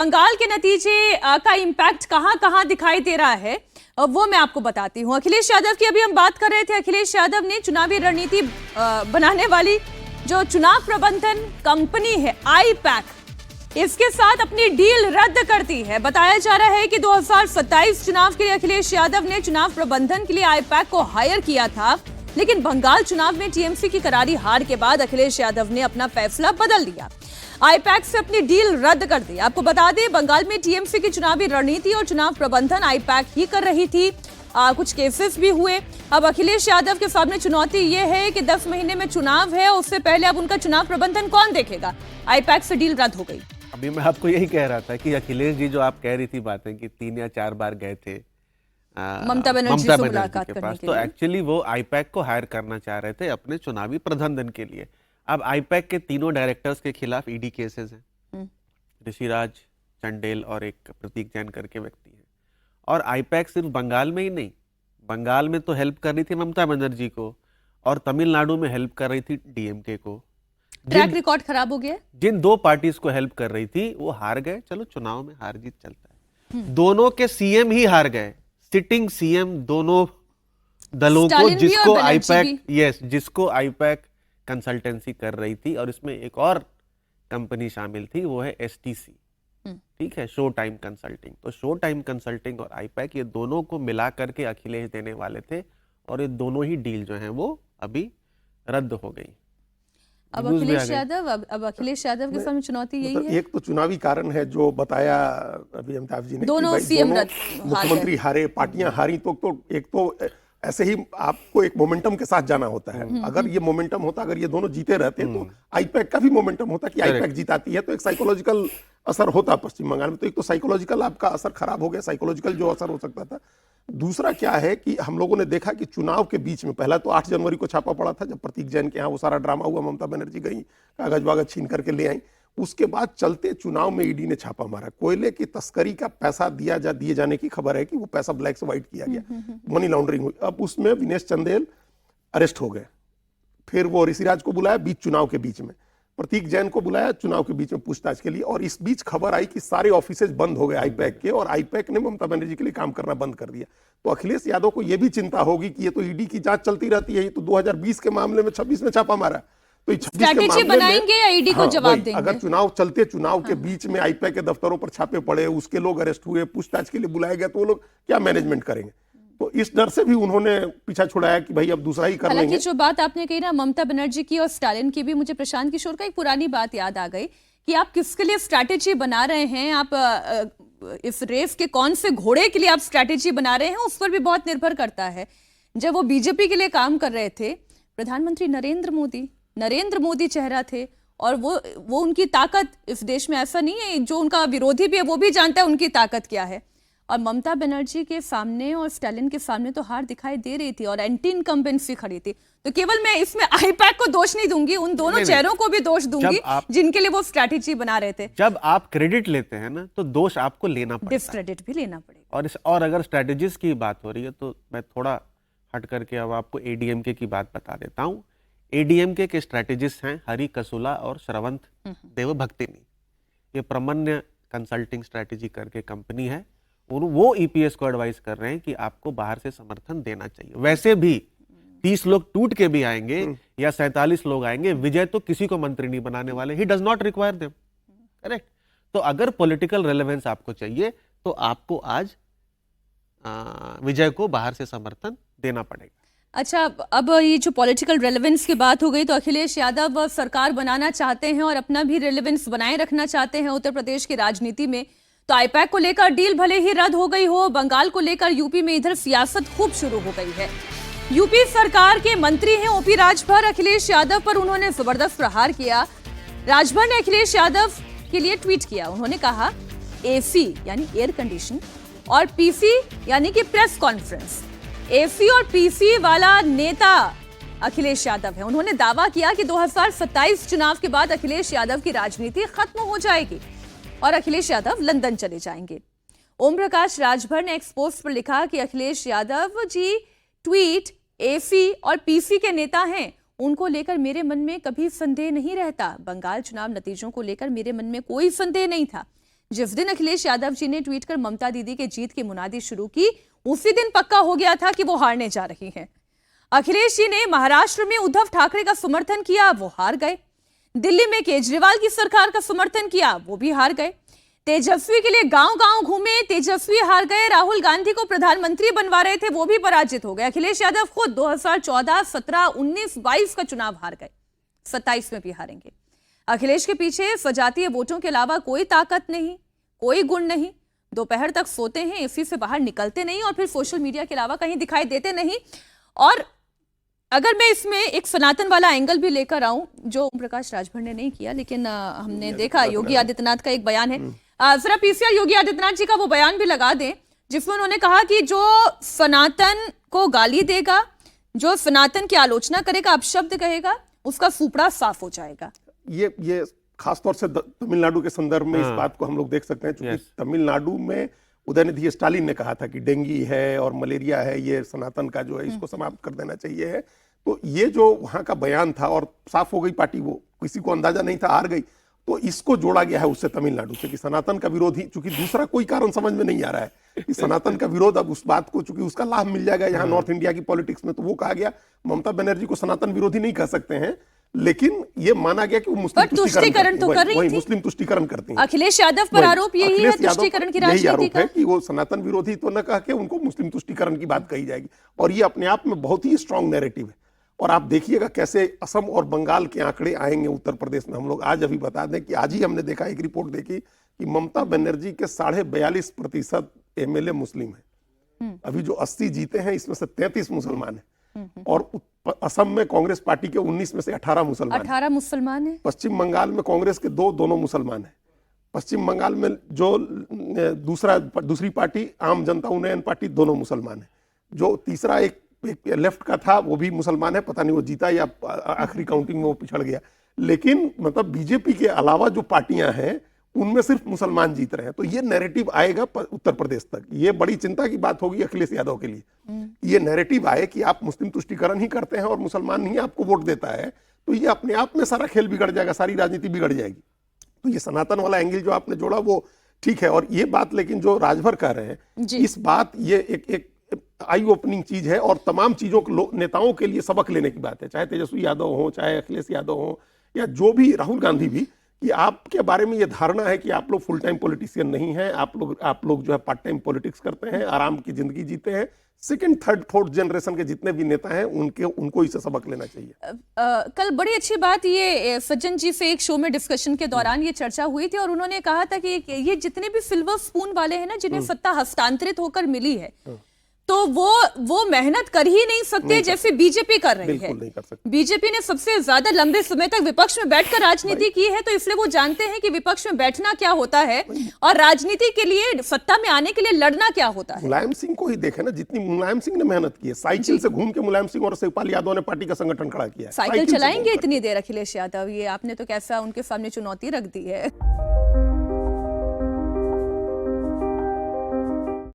बंगाल के नतीजे का इम्पैक्ट कहां कहां दिखाई दे रहा है वो मैं आपको बताती हूं। अखिलेश यादव की अभी हम बात कर रहे थे। अखिलेश यादव ने चुनावी रणनीति बनाने वाली जो चुनाव प्रबंधन कंपनी है आईपैक, इसके साथ अपनी डील रद्द कर दी है। बताया जा रहा है कि 2027 चुनाव के लिए अखिलेश यादव ने चुनाव प्रबंधन के लिए आईपैक को हायर किया था, लेकिन बंगाल चुनाव में टीएमसी की करारी हार के बाद अखिलेश यादव ने अपना फैसला बदल दिया, आईपैक से अपनी डील रद्द कर दी। आपको बता दें, बंगाल में टीएमसी की चुनावी रणनीति और चुनाव प्रबंधन आईपैक ही कर रही थी। कुछ केसेस भी हुए। अब अखिलेश यादव के सामने चुनौती ये है कि 10 महीने में चुनाव है, उससे पहले अब उनका चुनाव प्रबंधन कौन देखेगा। आईपैक से डील रद्द हो गई। अभी मैं आपको यही कह रहा था कि अखिलेश जी जो आप कह रही थी बातें कि 3 या 4 बार गए थे ममता बनर्जी से मुलाकात के करने पास, के तो लिए। एक्चुअली वो आईपैक को हायर करना चाह रहे थे अपने चुनावी प्रबंधन के लिए। अब आईपैक के तीनों डायरेक्टर्स के खिलाफ ईडी केसेस हैं, ऋषिराज, चंडेल और एक प्रतीक जैन करके व्यक्ति हैं। और आईपैक सिर्फ बंगाल में ही नहीं, बंगाल में तो हेल्प कर रही थी ममता बनर्जी को और तमिलनाडु में हेल्प कर रही थी डीएमके को। ट्रैक रिकॉर्ड खराब हो गया। जिन 2 पार्टीज को हेल्प कर रही थी वो हार गए। चलो चुनाव में हार जीत चलता है। दोनों के सीएम ही हार गए, सिटिंग सीएम दोनों दलों को, जिसको आईपैक कंसल्टेंसी कर रही थी। और इसमें एक और कंपनी शामिल थी, वो है एसटीसी, ठीक है, शो टाइम कंसल्टिंग। तो शो टाइम कंसल्टिंग और आईपैक ये दोनों को मिला करके अखिलेश देने वाले थे और ये दोनों ही डील जो हैं वो अभी रद्द हो गई। अब अखिलेश यादव के सामने चुनौती यही है। एक तो चुनावी कारण है जो बताया अभी अमिताभ जी ने, दोनों सीएम मुख्यमंत्री हारे, पार्टियां हारी, तो एक तो ऐसे ही आपको एक मोमेंटम के साथ जाना होता है। अगर ये मोमेंटम होता, अगर ये दोनों जीते रहते तो आईपैक का भी मोमेंटम होता कि आईपैक जीताती है, तो एक साइकोलॉजिकल असर होता पश्चिम बंगाल में। तो एक तो साइकोलॉजिकल आपका असर खराब हो गया, साइकोलॉजिकल जो असर हो सकता था। दूसरा क्या है कि हम लोगों ने देखा कि चुनाव के बीच में पहला तो 8 जनवरी को छापा पड़ा था, जब प्रतीक जैन के यहाँ वो सारा ड्रामा हुआ, ममता बनर्जी गई, कागज वागज छीन करके ले आई। उसके बाद चलते चुनाव में ईडी ने छापा मारा। कोयले की तस्करी का पैसा दिए जाने की खबर है कि वो पैसा ब्लैक से व्हाइट किया गया, मनी लॉन्ड्रिंग हुई। अब उसमें विनेश चंदेल अरेस्ट हो गए। फिर वो ऋषिराज को बुलाया बीच चुनाव के बीच में, प्रतीक जैन को बुलाया चुनाव के बीच में पूछताछ के लिए। और इस बीच खबर आई कि सारे ऑफिसेज बंद हो गए आईपैक के, और आईपैक ने ममता बनर्जी के लिए काम करना बंद कर दिया। तो अखिलेश यादव को यह भी चिंता होगी कि ये तो ईडी की जांच चलती रहती है, ये तो 2020 के मामले में 26 में छापा मारा, तो 26 के मामले बनाएंगे या ईडी को जवाब देंगे। अगर चुनाव के बीच में आईपैक के दफ्तरों पर छापे पड़े, उसके लोग अरेस्ट हुए, पूछताछ के लिए बुलाए गए, तो वो लोग क्या मैनेजमेंट करेंगे। तो इस डर से भी उन्होंने पीछा छुड़ाया कि भाई अब दूसरा ही कर लेंगे। जो बात आपने कही ना ममता बनर्जी की और स्टालिन की भी, मुझे प्रशांत किशोर का एक पुरानी बात याद आ गई कि आप किसके लिए स्ट्रैटेजी बना रहे हैं, आप इस रेस के कौन से घोड़े के लिए आप स्ट्रैटेजी बना रहे हैं, उस पर भी बहुत निर्भर करता है। जब वो बीजेपी के लिए काम कर रहे थे, प्रधानमंत्री नरेंद्र मोदी चेहरा थे, और वो उनकी ताकत इस देश में, ऐसा नहीं है, जो उनका विरोधी भी है वो भी जानता है उनकी ताकत क्या है। और ममता बनर्जी के सामने और स्टालिन के सामने तो हार दिखाई दे रही थी और एंटी इनकम्बेंसी खड़ी थी। तो केवल मैं इसमें आईपैक को दोष नहीं दूंगी, उन दोनों चेहरों को भी दोष दूंगी जिनके लिए वो स्ट्रैटेजी बना रहे थे। जब आप क्रेडिट लेते हैं ना, तो दोष आपको लेना पड़ता है, डिस्क्रेडिट भी लेना पड़ेगा। और अगर स्ट्रैटेजीज की बात हो रही है तो मैं थोड़ा हट करके अब आपको एडीएमके की बात बता देता हूँ। एडीएमके के स्ट्रैटेजिस्ट हैं हरि कसुला और श्रवंत देवभक्तिनी। ये प्रमन्य कंसल्टिंग स्ट्रैटेजी करके कंपनी है, और वो ईपीएस को एडवाइस कर रहे हैं कि आपको बाहर से समर्थन देना चाहिए। वैसे भी 30 लोग टूट के भी आएंगे या 47 लोग आएंगे, विजय तो किसी को मंत्री नहीं बनाने वाले। He does not require them, correct. तो अगर पॉलिटिकल रेलेवेंस आपको चाहिए तो आपको आज विजय को बाहर से समर्थन देना पड़ेगा। अच्छा, अब ये जो पॉलिटिकल रेलेवेंस की बात हो गई, तो अखिलेश यादव सरकार बनाना चाहते हैं और अपना भी रेलेवेंस बनाए रखना चाहते हैं उत्तर प्रदेश की राजनीति में। तो आईपैक को लेकर डील भले ही रद्द हो गई हो, बंगाल को लेकर यूपी में इधर सियासत खूब शुरू हो गई है। यूपी सरकार के मंत्री हैं ओपी राजभर, अखिलेश यादव पर उन्होंने जबरदस्त प्रहार किया। राजभर ने अखिलेश यादव के लिए ट्वीट किया। उन्होंने कहा, एसी यानी एयर कंडीशन और पीसी यानी कि प्रेस कॉन्फ्रेंस, एसी और पीसी वाला नेता अखिलेश यादव है। उन्होंने दावा किया कि 2027 चुनाव के बाद अखिलेश यादव की राजनीति खत्म हो जाएगी और अखिलेश यादव लंदन चले जाएंगे। ओम प्रकाश राजभर ने एक्स पोस्ट पर लिखा कि अखिलेश यादव जी ट्वीट एसी और पीसी के नेता हैं, उनको लेकर मेरे मन में कभी संदेह नहीं रहता। बंगाल चुनाव नतीजों को लेकर मेरे मन में कोई संदेह नहीं था। जिस दिन अखिलेश यादव जी ने ट्वीट कर ममता दीदी के जीत की मुनादी शुरू की, उसी दिन पक्का हो गया था कि वो हारने जा रही हैं। अखिलेश जी ने महाराष्ट्र में उद्धव ठाकरे का समर्थन किया, वो हार गए। दिल्ली में केजरीवाल की सरकार का समर्थन किया, वो भी हार गए। तेजस्वी के लिए गांव-गांव घूमे, तेजस्वी हार गए। राहुल गांधी को प्रधानमंत्री बनवा रहे थे, वो भी पराजित हो गए। अखिलेश यादव खुद 2014, 17, 19, 22 का चुनाव हार गए, 27 में भी हारेंगे। अखिलेश के पीछे सजातीय वोटों के अलावा कोई ताकत नहीं, कोई गुण नहीं। दोपहर तक सोते हैं, एसी से बाहर निकलते नहीं और फिर सोशल मीडिया के अलावा कहीं दिखाई देते नहीं। और अगर मैं इसमें एक सनातन वाला एंगल भी लेकर आऊं, जो ओम प्रकाश राजभर ने नहीं किया, लेकिन हमने देखा योगी आदित्यनाथ का एक बयान है। जरा पीसीआर योगी आदित्यनाथ जी का वो बयान भी लगा दें, जिसमें उन्होंने कहा कि जो सनातन को गाली देगा, जो सनातन की आलोचना करेगा, अपशब्द कहेगा, उसका फूफड़ा साफ हो जाएगा। ये खासतौर से तमिलनाडु के संदर्भ में इस बात को हम लोग देख सकते हैं, क्योंकि तमिलनाडु में उदयनिधि स्टालिन ने कहा था कि डेंगू है और मलेरिया है, ये सनातन का जो है इसको समाप्त कर देना चाहिए है। तो ये जो वहां का बयान था और साफ हो गई पार्टी, वो किसी को अंदाजा नहीं था, हार गई। तो इसको जोड़ा गया है उससे तमिलनाडु से कि सनातन का विरोध ही, चूंकि दूसरा कोई कारण समझ में नहीं आ रहा है कि सनातन का विरोध, अब उस बात को चूंकि उसका लाभ मिल जाएगा यहाँ नॉर्थ इंडिया की पॉलिटिक्स में, तो वो कहा गया ममता बनर्जी को सनातन विरोधी नहीं कह सकते हैं, लेकिन ये माना गया कि वो मुस्लिम तुष्टीकरण तो कर रही थी, मुस्लिम तुष्टीकरण करती हैं। अखिलेश यादव पर आरोप यही है, तुष्टीकरण की राजनीति का, कि वो सनातन विरोधी तो न कह के उनको मुस्लिम तुष्टीकरण की बात कही जाएगी, और ये अपने आप में बहुत ही स्ट्रांग नैरेटिव है। और आप देखिएगा कैसे असम और बंगाल के आंकड़े आएंगे उत्तर प्रदेश में। हम लोग आज अभी बता दें कि आज ही हमने देखा, एक रिपोर्ट देखी कि ममता बनर्जी के 42.5% एमएलए मुस्लिम है। अभी जो 80 जीते हैं, इसमें से 33 मुसलमान है। और असम में कांग्रेस पार्टी के 19 में से 18 मुसलमान है। पश्चिम बंगाल में कांग्रेस के दोनों मुसलमान है। पश्चिम बंगाल में जो दूसरी पार्टी आम जनता उन्नयन पार्टी, दोनों मुसलमान है। जो तीसरा एक लेफ्ट का था, वो भी मुसलमान है। पता नहीं वो जीता या आखिरी काउंटिंग में वो पिछड़ गया। लेकिन मतलब बीजेपी के अलावा जो पार्टियां हैं, उनमें सिर्फ मुसलमान जीत रहे हैं। तो ये नैरेटिव आएगा उत्तर प्रदेश तक। ये बड़ी चिंता की बात होगी अखिलेश यादव के लिए। ये नैरेटिव आए कि आप मुस्लिम तुष्टीकरण ही करते हैं और मुसलमान ही आपको वोट देता है, तो ये अपने आप में सारा खेल बिगड़ जाएगा, सारी राजनीति बिगड़ जाएगी। तो ये सनातन वाला एंगल जो आपने जोड़ा, वो ठीक है। और ये बात लेकिन जो राजभर कह रहे हैं, इस बात, ये एक आई ओपनिंग चीज है और तमाम चीजों को नेताओं के लिए सबक लेने की बात है, चाहे तेजस्वी यादव हो, चाहे अखिलेश यादव हो, या जो भी, राहुल गांधी भी, कि आपके बारे में ये धारणा है कि आप लोग फुल टाइम पॉलिटिशियन नहीं हैं, आप लोग जो है पार्ट टाइम पॉलिटिक्स करते हैं, आराम की जिंदगी जीते हैं। सेकंड, थर्ड, फोर्थ जनरेशन के जितने भी नेता हैं, उनको इसे सबक लेना चाहिए। कल बड़ी अच्छी बात ये सज्जन जी से एक शो में डिस्कशन के दौरान ये चर्चा हुई थी और उन्होंने कहा था कि ये जितने भी सिल्वर स्पून वाले हैं ना, जिन्हें सत्ता हस्तांतरित होकर मिली है, तो वो मेहनत कर ही नहीं सकते जैसे बीजेपी कर रही है। नहीं कर सकते। बीजेपी ने सबसे ज्यादा लंबे समय तक विपक्ष में बैठकर राजनीति की है, तो इसलिए वो जानते हैं कि विपक्ष में बैठना क्या होता है और राजनीति के लिए, सत्ता में आने के लिए लड़ना क्या होता है। मुलायम सिंह को ही देखे ना, जितनी मुलायम सिंह ने मेहनत की है, साइकिल से घूम के मुलायम सिंह और शिवपाल यादव ने पार्टी का संगठन खड़ा किया है। साइकिल चलाएंगे इतनी देर अखिलेश यादव? ये आपने तो कैसा उनके सामने चुनौती रख दी है।